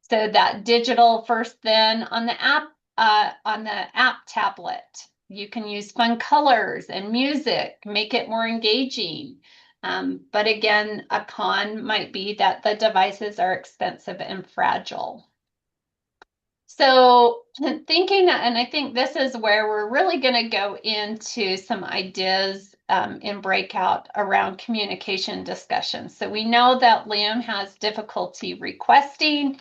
that digital first, then on the app tablet, you can use fun colors and music, make it more engaging. But again, a con might be that the devices are expensive and fragile. So thinking, and I think this is where we're really going to go into some ideas in breakout around communication discussions. So we know that Liam has difficulty requesting.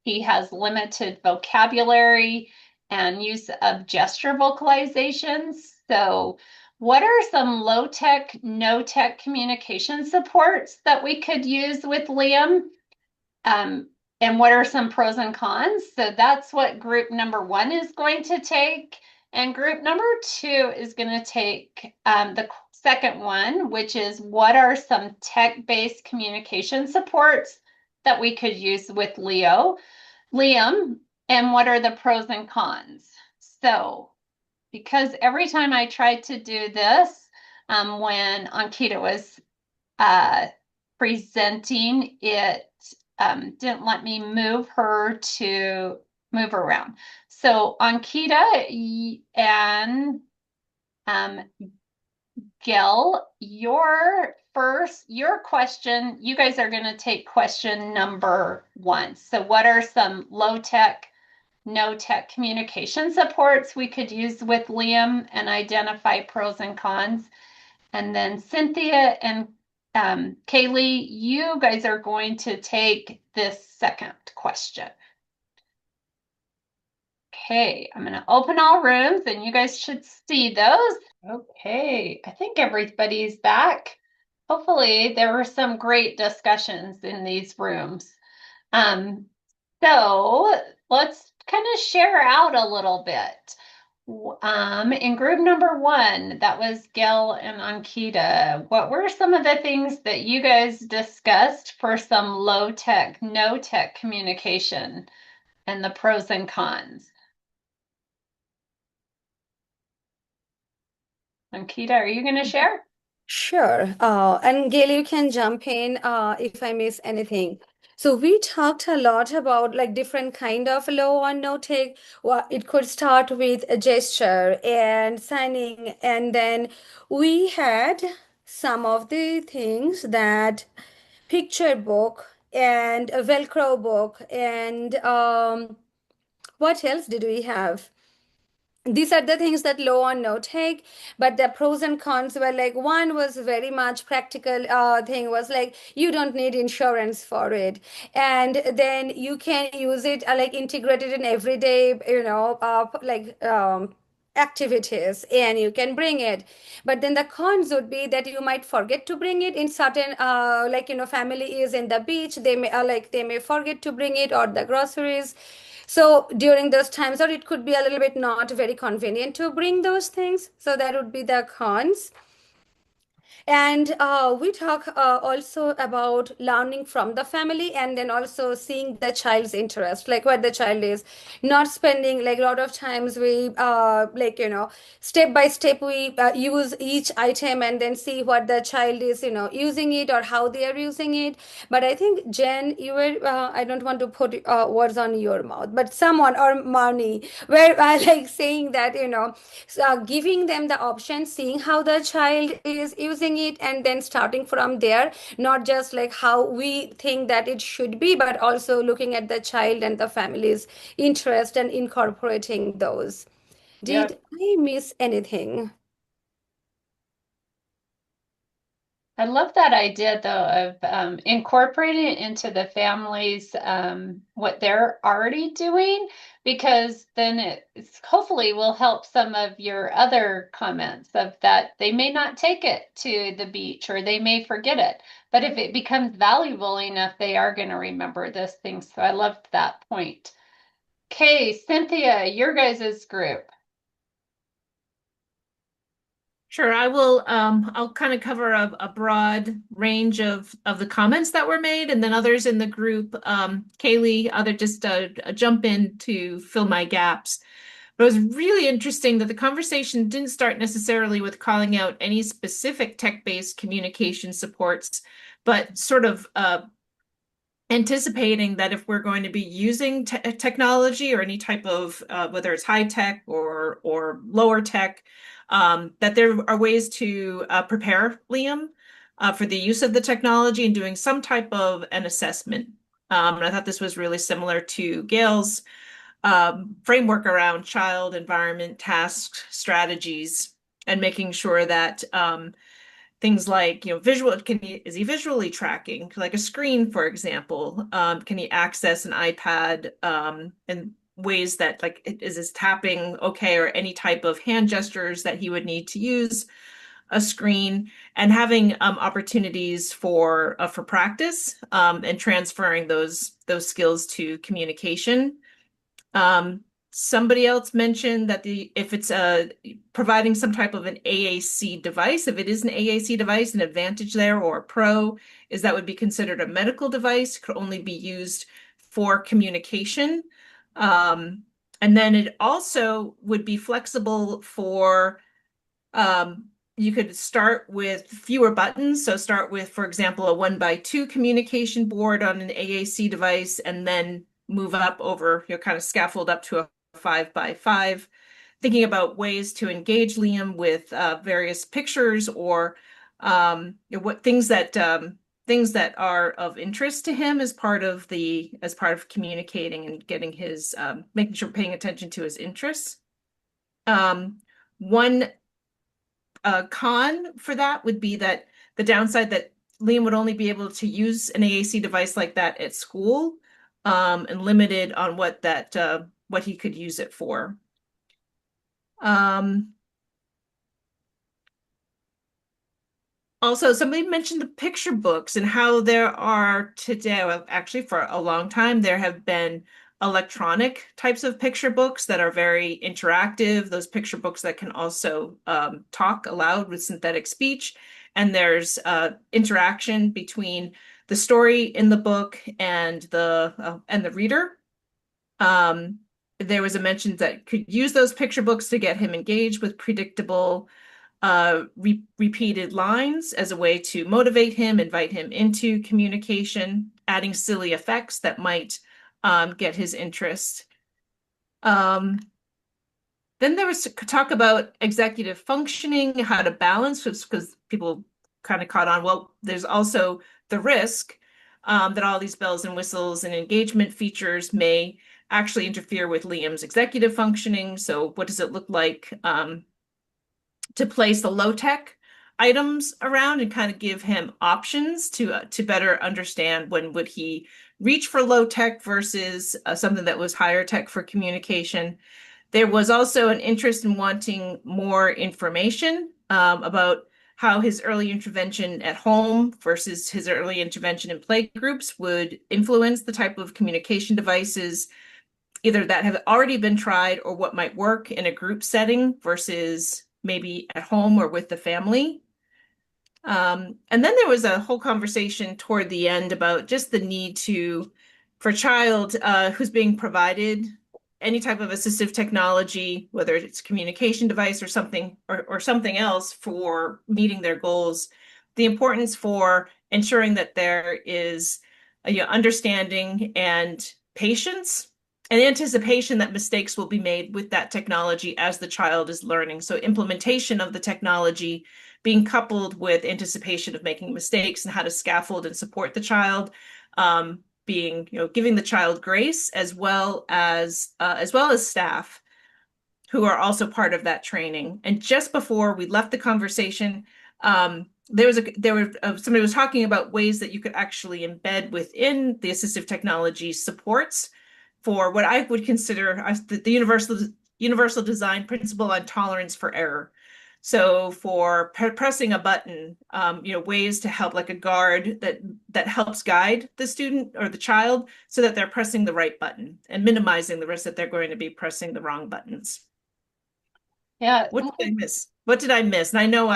He has limited vocabulary and use of gesture vocalizations. So what are some low tech, no tech communication supports that we could use with Liam? And what are some pros and cons? So that's what group number 1 is going to take. And group number 2 is going to take the second one, which is what are some tech-based communication supports that we could use with Liam, and what are the pros and cons? So, because every time I tried to do this, when Ankita was presenting, it didn't let me move her around. So Ankita and Gil, your question, you guys are going to take question number 1. So what are some low tech, no tech communication supports we could use with Liam and identify pros and cons? And then Cynthia and Kaylee, you guys are going to take this second question. Okay, I'm going to open all rooms and you guys should see those. Okay, I think everybody's back. Hopefully there were some great discussions in these rooms. So let's kind of share out a little bit. In group number 1, that was Gil and Ankita. What were some of the things that you guys discussed for some low tech, no tech communication and the pros and cons? Ankita, are you going to share? Sure. And Gail, you can jump in if I miss anything. So we talked a lot about like different kind of low or no take. Well, it could start with a gesture and signing, and then we had some of the things that picture book and a Velcro book and what else did we have? These are the things that low on no take, but the pros and cons were like one was very much practical thing was like you don't need insurance for it, and then you can use it like integrated in everyday activities and you can bring it. But then the cons would be that you might forget to bring it in certain family is in the beach, they may forget to bring it, or the groceries. So during those times, or it could be a little bit not very convenient to bring those things. So that would be the cons. And we talk also about learning from the family, and then also seeing the child's interest, like what the child is not spending. Like a lot of times we like, step by step we use each item and then see what the child is, using it or how they are using it. But I think Jen, you were I don't want to put words on your mouth, but someone or Marnie were like saying that, giving them the option, seeing how the child is using it, and then starting from there, not just like how we think that it should be, but also looking at the child and the family's interest and incorporating those. Yeah. Did I miss anything? I love that idea though of incorporating it into the families, what they're already doing, because then it's hopefully will help some of your other comments of that they may not take it to the beach or they may forget it. But if it becomes valuable enough, they are going to remember this thing. So I loved that point. Okay, Cynthia, your guys' group. Sure, I will. I'll kind of cover a broad range of the comments that were made, and then others in the group. Kaylee, other just jump in to fill my gaps. But it was really interesting that the conversation didn't start necessarily with calling out any specific tech-based communication supports, but sort of anticipating that if we're going to be using technology or any type of whether it's high tech or lower tech, that there are ways to prepare Liam for the use of the technology and doing some type of an assessment. And I thought this was really similar to Gail's framework around child, environment, tasks, strategies, and making sure that things like, visual, is he visually tracking, like a screen, for example? Can he access an iPad in ways that, like, is his tapping okay, or any type of hand gestures that he would need to use a screen, and having opportunities for practice and transferring those skills to communication. Somebody else mentioned that if it's providing some type of an AAC device, if it is an AAC device, an advantage there, or a pro, is that would be considered a medical device, could only be used for communication. And then it also would be flexible for, you could start with fewer buttons. So start with, for example, a 1x2 communication board on an AAC device, and then move up over, kind of scaffold up to a 5x5, thinking about ways to engage Liam with various pictures or what things that are of interest to him as part of communicating and getting his making sure paying attention to his interests. One con for that would be that the downside that Liam would only be able to use an AAC device like that at school, and limited on what he could use it for. Also, somebody mentioned the picture books and how there are today, well, actually for a long time, there have been electronic types of picture books that are very interactive, those picture books that can also talk aloud with synthetic speech. And there's interaction between the story in the book and the reader. There was a mention that could use those picture books to get him engaged with predictable repeated lines as a way to motivate him, invite him into communication, adding silly effects that might get his interest. Then there was talk about executive functioning, how to balance, because people kind of caught on, well, there's also the risk that all these bells and whistles and engagement features may actually interfere with Liam's executive functioning. So what does it look like to place the low-tech items around and kind of give him options to better understand when would he reach for low-tech versus something that was higher tech for communication. There was also an interest in wanting more information about how his early intervention at home versus his early intervention in play groups would influence the type of communication devices either that have already been tried or what might work in a group setting versus maybe at home or with the family. And then there was a whole conversation toward the end about just the need for a child who's being provided any type of assistive technology, whether it's a communication device or something else for meeting their goals, the importance for ensuring that there is understanding and patience and anticipation that mistakes will be made with that technology as the child is learning. So implementation of the technology being coupled with anticipation of making mistakes and how to scaffold and support the child, giving the child grace as well as staff who are also part of that training. And just before we left the conversation, somebody was talking about ways that you could actually embed within the assistive technology supports for what I would consider the universal design principle on tolerance for error. So for pressing a button, ways to help, like a guard that helps guide the student or the child so that they're pressing the right button and minimizing the risk that they're going to be pressing the wrong buttons. Yeah. What did I miss? What did I miss? And I know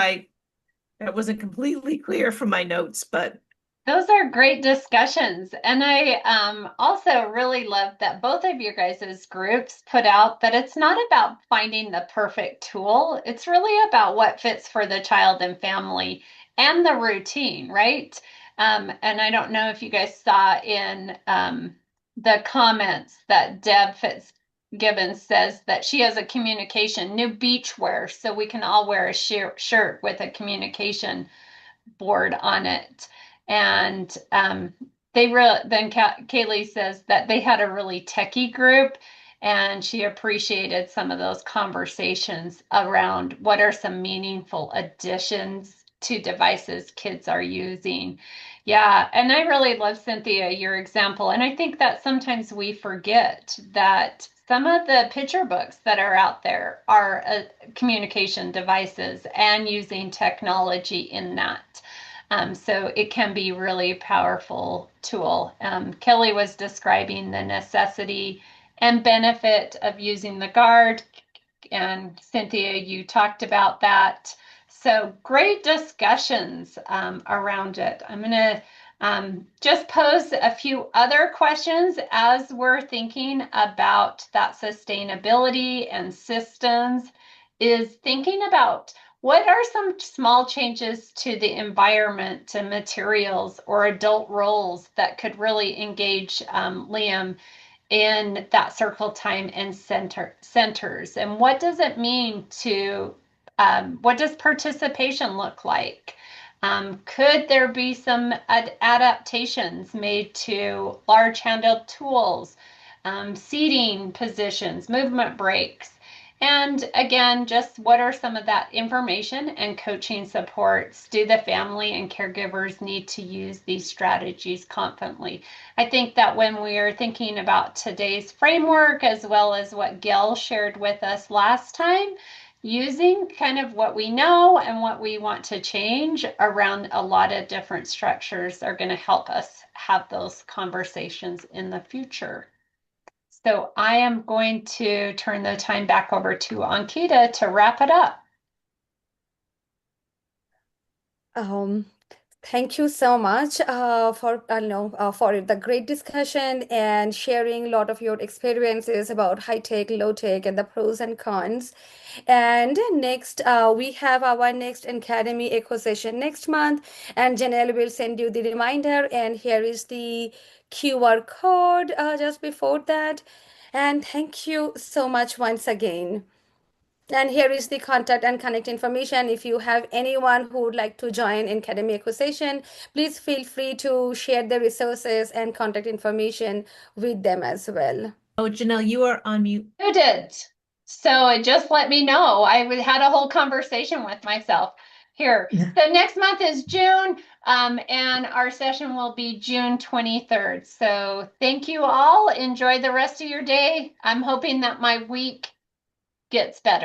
that wasn't completely clear from my notes, but those are great discussions. And I also really love that both of your guys' groups put out that it's not about finding the perfect tool. It's really about what fits for the child and family and the routine, right? And I don't know if you guys saw in the comments that Deb Fitzgibbons says that she has a communication, new beach wear, so we can all wear a shirt with a communication board on it. And then Kaylee says that they had a really techie group, and she appreciated some of those conversations around what are some meaningful additions to devices kids are using. Yeah, and I really love, Cynthia, your example. And I think that sometimes we forget that some of the picture books that are out there are communication devices and using technology in that. So it can be really powerful tool. Kelly was describing the necessity and benefit of using the guard. And Cynthia, you talked about that. So great discussions around it. I'm going to just pose a few other questions as we're thinking about that sustainability and systems, is thinking about what are some small changes to the environment, to materials or adult roles that could really engage Liam in that circle time and centers? And what does it mean to, what does participation look like? Could there be some adaptations made to large handheld tools, seating positions, movement breaks? And again, just what are some of that information and coaching supports? Do the family and caregivers need to use these strategies confidently? I think that when we are thinking about today's framework, as well as what Gail shared with us last time, using kind of what we know and what we want to change around a lot of different structures are going to help us have those conversations in the future. So I am going to turn the time back over to Ankita to wrap it up. Thank you so much for the great discussion and sharing a lot of your experiences about high tech, low tech, and the pros and cons. And next, we have our next NCADEMI ECHO session next month, and Janelle will send you the reminder. And here is the QR code just before that. And thank you so much once again. And here is the contact and connect information. If you have anyone who would like to join in NCADEMI ECHO session, please feel free to share the resources and contact information with them as well. Oh, Janelle, you are on mute. You did. So it just let me know. I had a whole conversation with myself here. So next month is June, and our session will be June 23rd. So thank you all. Enjoy the rest of your day. I'm hoping that my week gets better.